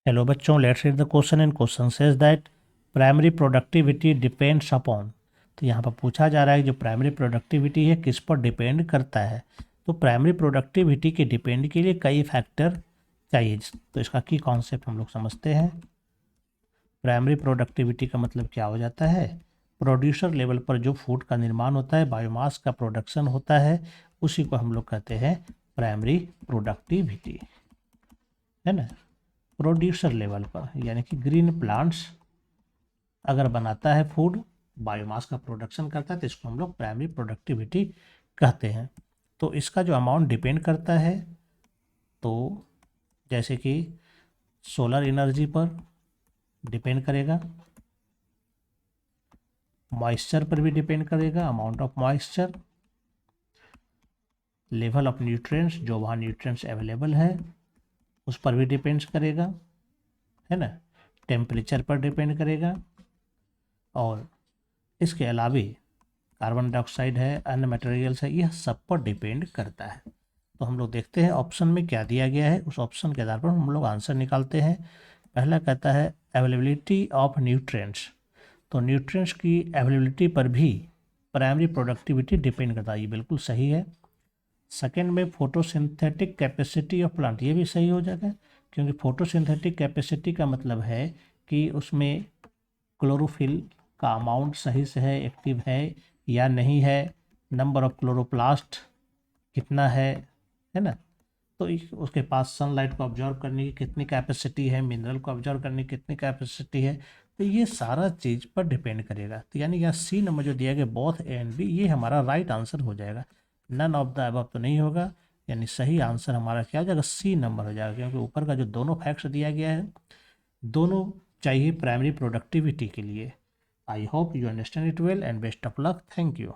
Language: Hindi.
हेलो बच्चों, let's read the question and question says that primary productivity depends upon. तो यहाँ पर पूछा जा रहा है कि जो प्राइमरी प्रोडक्टिविटी है किस पर डिपेंड करता है। तो प्राइमरी प्रोडक्टिविटी के डिपेंड के लिए कई फैक्टर चाहिए। तो इसका की कॉन्सेप्ट हम लोग समझते हैं। प्राइमरी प्रोडक्टिविटी का मतलब क्या हो जाता है? प्रोड्यूसर लेवल पर जो फूड का निर्माण होता है, बायोमास का प्रोडक्शन होता है, उसी को हम लोग कहते हैं प्राइमरी प्रोडक्टिविटी, है ना। प्रोड्यूसर लेवल पर यानी कि ग्रीन प्लांट्स अगर बनाता है फूड, बायोमास का प्रोडक्शन करता है, तो इसको हम लोग प्राइमरी प्रोडक्टिविटी कहते हैं। तो इसका जो अमाउंट डिपेंड करता है, तो जैसे कि सोलर एनर्जी पर डिपेंड करेगा, मॉइस्चर पर भी डिपेंड करेगा, amount of moisture, level of nutrients, जो वहाँ न्यूट्रिएंट्स अवेलेबल है उस पर भी डिपेंड्स करेगा, है ना। टेम्परेचर पर डिपेंड करेगा, और इसके अलावा कार्बन डाइऑक्साइड है, अन्य मटेरियल्स है, यह सब पर डिपेंड करता है। तो हम लोग देखते हैं ऑप्शन में क्या दिया गया है, उस ऑप्शन के आधार पर हम लोग आंसर निकालते हैं। पहला कहता है अवेलेबिलिटी ऑफ न्यूट्रिएंट्स। तो न्यूट्रिएंट्स की अवेलेबिलिटी पर भी प्राइमरी प्रोडक्टिविटी डिपेंड करता है, ये बिल्कुल सही है। सेकेंड में फोटोसिंथेटिक कैपेसिटी ऑफ प्लांट, ये भी सही हो जाएगा, क्योंकि फोटोसिंथेटिक कैपेसिटी का मतलब है कि उसमें क्लोरोफिल का अमाउंट सही से है, एक्टिव है या नहीं है, नंबर ऑफ क्लोरोप्लास्ट कितना है ना। तो उसके पास सनलाइट को ऑब्जर्व करने की कितनी कैपेसिटी है, मिनरल को ऑब्जर्व करने की कितनी कैपेसिटी है, तो ये सारा चीज़ पर डिपेंड करेगा। तो यानी यहाँ सी नंबर जो दिया गया बोथ ए एंड बी, ये हमारा राइट आंसर हो जाएगा। नन ऑफ द अबव तो नहीं होगा, यानी सही आंसर हमारा क्या हो जाएगा? सी नंबर हो जाएगा, क्योंकि ऊपर का जो दोनों फैक्ट्स दिया गया है दोनों चाहिए प्राइमरी प्रोडक्टिविटी के लिए। I hope you understand it well and best of luck. Thank you.